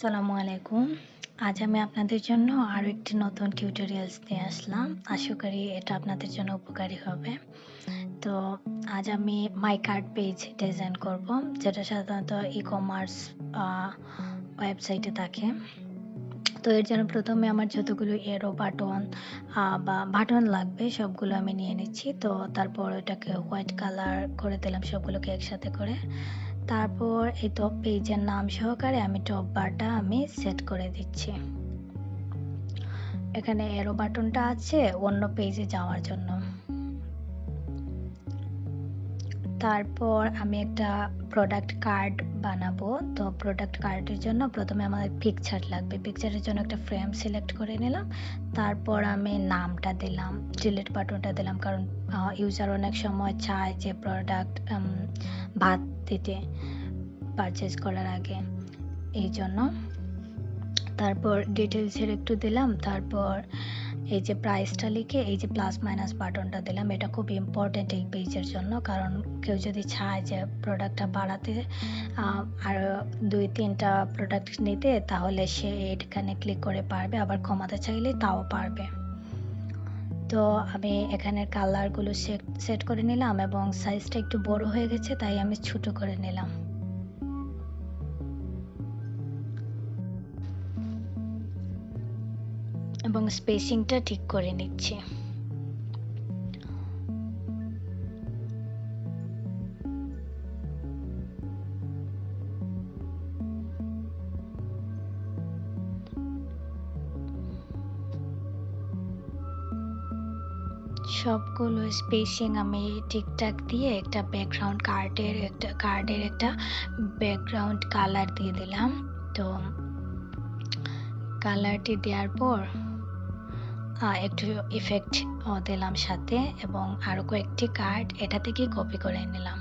আসসালামু আলাইকুম। আজ আমি আপনাদের জন্য আরো একটি নতুন টিউটোরিয়ালস নিয়ে আসলাম। আশা করি এটা আপনাদের জন্য উপকারী হবে। তো আজ আমি মাই কার্ট পেজ ডিজাইন করব, যেটা সাধারণত ই-কমার্স আ ওয়েবসাইটে থাকে। তো এর জন্য প্রথমে আমার যতগুলো এরো বাটন বা বাটন লাগবে সবগুলো আমি নিয়ে নিচ্ছি। তো তারপর এটাকে হোয়াইট কালার করে দিলাম সবগুলোকে একসাথে করে। তারপর এই তো পেজের নাম সহকারে আমি টপ বারটা আমি সেট করে দিচ্ছি। এখানে এরো বাটনটা আছে অন্য পেজে যাওয়ার জন্য। তারপর আমি একটা প্রোডাক্ট কার্ড বানাবো। তো প্রোডাক্ট কার্ডের জন্য প্রথমে আমাদের পিকচার লাগবে। পিকচারের জন্য একটা ফ্রেম সিলেক্ট করে নিলাম। তারপর আমি নামটা দিলাম, ডিলিট বাটনটা দিলাম, কারণ ইউজার অনেক সময় চায় যে প্রোডাক্ট বাদ দিতে পারচেজ করার আগে, এই জন্য। তারপর ডিটেলসের একটু দিলাম। তারপর এই যে প্রাইসটা লিখে এই যে প্লাস মাইনাস বাটনটা দিলাম। এটা খুব ইম্পর্টেন্ট এই পেজের জন্য, কারণ কেউ যদি চায় যে প্রোডাক্টটা বাড়াতে আর 2-3টা প্রোডাক্ট নিতে, তাহলে সে এখানে ক্লিক করে পারবে, আবার কমাতে চাইলে তাও পারবে। তো আমি এখানের কালারগুলো সেট করে নিলাম এবং সাইজটা একটু বড় হয়ে গেছে, তাই আমি ছোট করে নিলাম। এবং স্পেসিংটা ঠিক করে নিচ্ছি। সবগুলো স্পেসিং আমি ঠিকঠাক দিয়ে একটা কার্ডের একটা ব্যাকগ্রাউন্ড কালার দিয়ে দিলাম। তো কালারটি দেওয়ার পর একটু ইফেক্ট দিলাম সাথে, এবং আরও কয়েকটি কার্ড এটা থেকে কপি করে নিলাম।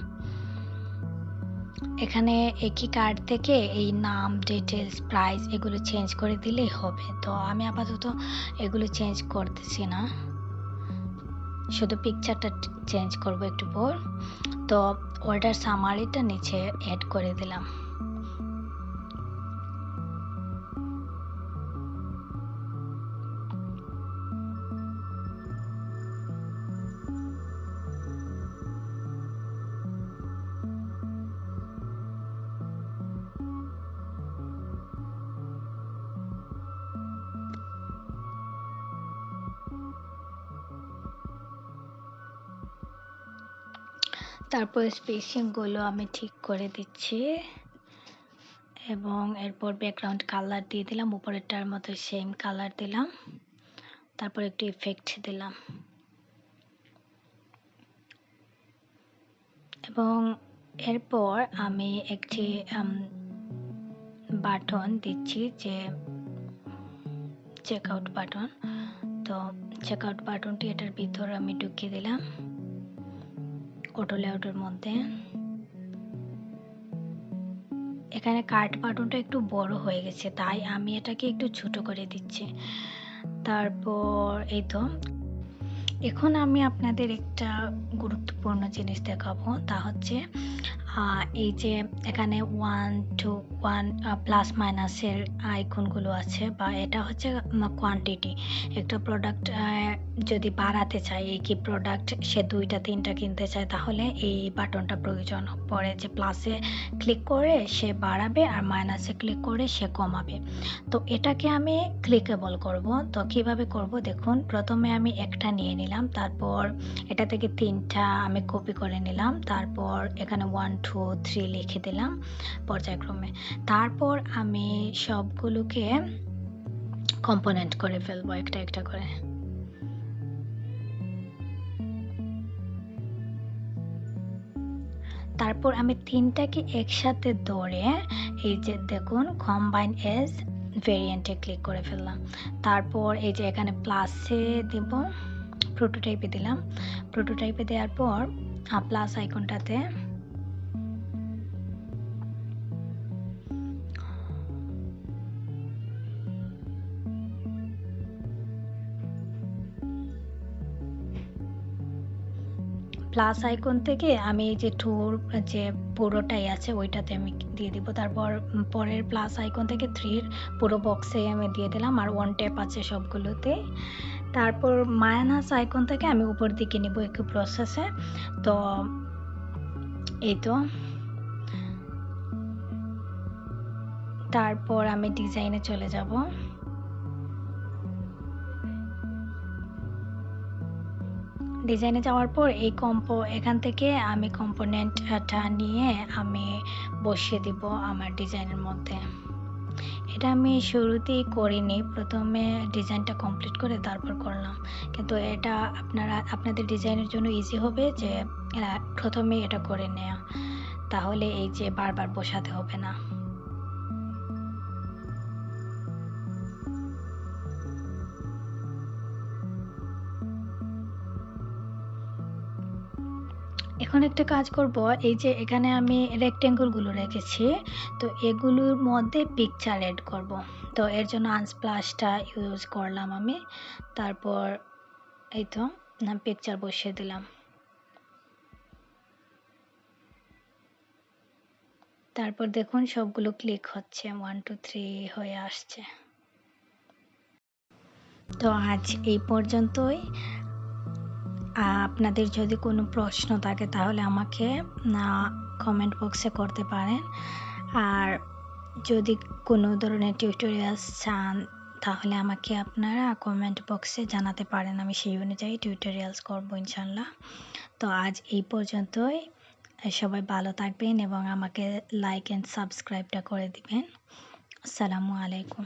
এখানে একই কার্ড থেকে এই নাম, ডিটেলস, প্রাইস এগুলো চেঞ্জ করে দিলেই হবে। তো আমি আপাতত এগুলো চেঞ্জ করতেছি না, শুধু পিকচারটা চেঞ্জ করব একটু পর। তো অর্ডার সামারিটা নিচে অ্যাড করে দিলাম। তারপর স্পেসিংগুলো আমি ঠিক করে দিচ্ছি এবং এরপর ব্যাকগ্রাউন্ড কালার দিয়ে দিলাম, উপরেরটার মতো সেম কালার দিলাম। তারপর একটু ইফেক্ট দিলাম এবং এরপর আমি একটি বাটন দিচ্ছি, যে চেকআউট বাটন। তো চেকআউট বাটনটি এটার ভিতর আমি ঢুকিয়ে দিলাম অটো লেআউটের মধ্যে। এখানে কার্ট বাটনটা একটু বড় হয়ে গেছে, তাই আমি এটাকে একটু ছোট করে দিচ্ছি। তারপর এই তো এখন আমি আপনাদের একটা গুরুত্বপূর্ণ জিনিস দেখাবো, তা হচ্ছে এই যে এখানে 1 to 1 প্লাস মাইনাসের আইকনগুলো আছে, বা এটা হচ্ছে কোয়ান্টিটি। একটা প্রোডাক্ট যদি বাড়াতে চায়, একই প্রোডাক্ট সে 2টা-3টা কিনতে চায়, তাহলে এই বাটনটা প্রয়োজন পড়ে, যে প্লাসে ক্লিক করে সে বাড়াবে আর মাইনাসে ক্লিক করে সে কমাবে। তো এটাকে আমি ক্লিকেবল করব। তো কিভাবে করব দেখুন, প্রথমে আমি একটা নিয়ে নিলাম, তারপর এটা থেকে 3টা আমি কপি করে নিলাম, তারপর এখানে 1 2 3 লিখে দিলাম পর্যায়ক্রমে। তারপর আমি সবগুলোকে কম্পোনেন্ট করে ফেলবো একটা একটা করে। তারপর আমি 3টাকে একসাথে ধরে এই যে দেখুন কম্বাইন এজ ভেরিয়েন্টে ক্লিক করে ফেললাম। তারপর এই যে এখানে প্লাসে দিব, প্রোটোটাইপে দিলাম। প্রোটোটাইপে দেওয়ার পর প্লাস আইকনটাতে প্লাস আইকন থেকে আমি এই যে টুর যে পুরোটাই আছে ওইটাতে আমি দিয়ে দিব। তারপর পরের প্লাস আইকন থেকে 3 পুরো বক্সে আমি দিয়ে দিলাম, আর 1 ট্যাপ আছে সবগুলোতে। তারপর মাইনাস আইকন থেকে আমি উপর দিকে নিব একটু প্রসেসে। তো এই তো, তারপর আমি ডিজাইনে চলে যাব। ডিজাইনে যাওয়ার পর এই এখান থেকে আমি কম্পোনেন্টটা নিয়ে আমি বসিয়ে দিব আমার ডিজাইনের মধ্যে। এটা আমি শুরুতেই করিনি, প্রথমে ডিজাইনটা কমপ্লিট করে তারপর করলাম, কিন্তু এটা আপনাদের ডিজাইনের জন্য ইজি হবে যে প্রথমে এটা করে নেওয়া, তাহলে এই যে বারবার বসাতে হবে না। এখন একটা কাজ করব, এই যে এখানে আমি রেক্টেঙ্গলগুলো রেখেছি, তো এগুলোর মধ্যে পিকচার এড করব। তো এর জন্য আনস্প্লাশটা ইউজ করলাম আমি। তারপর এই তো পিকচার বসিয়ে দিলাম। তারপর দেখুন সবগুলো ক্লিক হচ্ছে, 1 2 3 হয়ে আসছে। তো আজ এই পর্যন্তই। আপনাদের যদি কোনো প্রশ্ন থাকে তাহলে আমাকে কমেন্ট বক্সে করতে পারেন। আর যদি কোনো ধরনের টিউটোরিয়ালস চান তাহলে আমাকে আপনারা কমেন্ট বক্সে জানাতে পারেন, আমি সেই অনুযায়ী টিউটোরিয়ালস করবো ইনশাল্লাহ। তো আজ এই পর্যন্তই। সবাই ভালো থাকবেন এবং আমাকে লাইক অ্যান্ড সাবস্ক্রাইবটা করে দিবেন। আসসালামু আলাইকুম।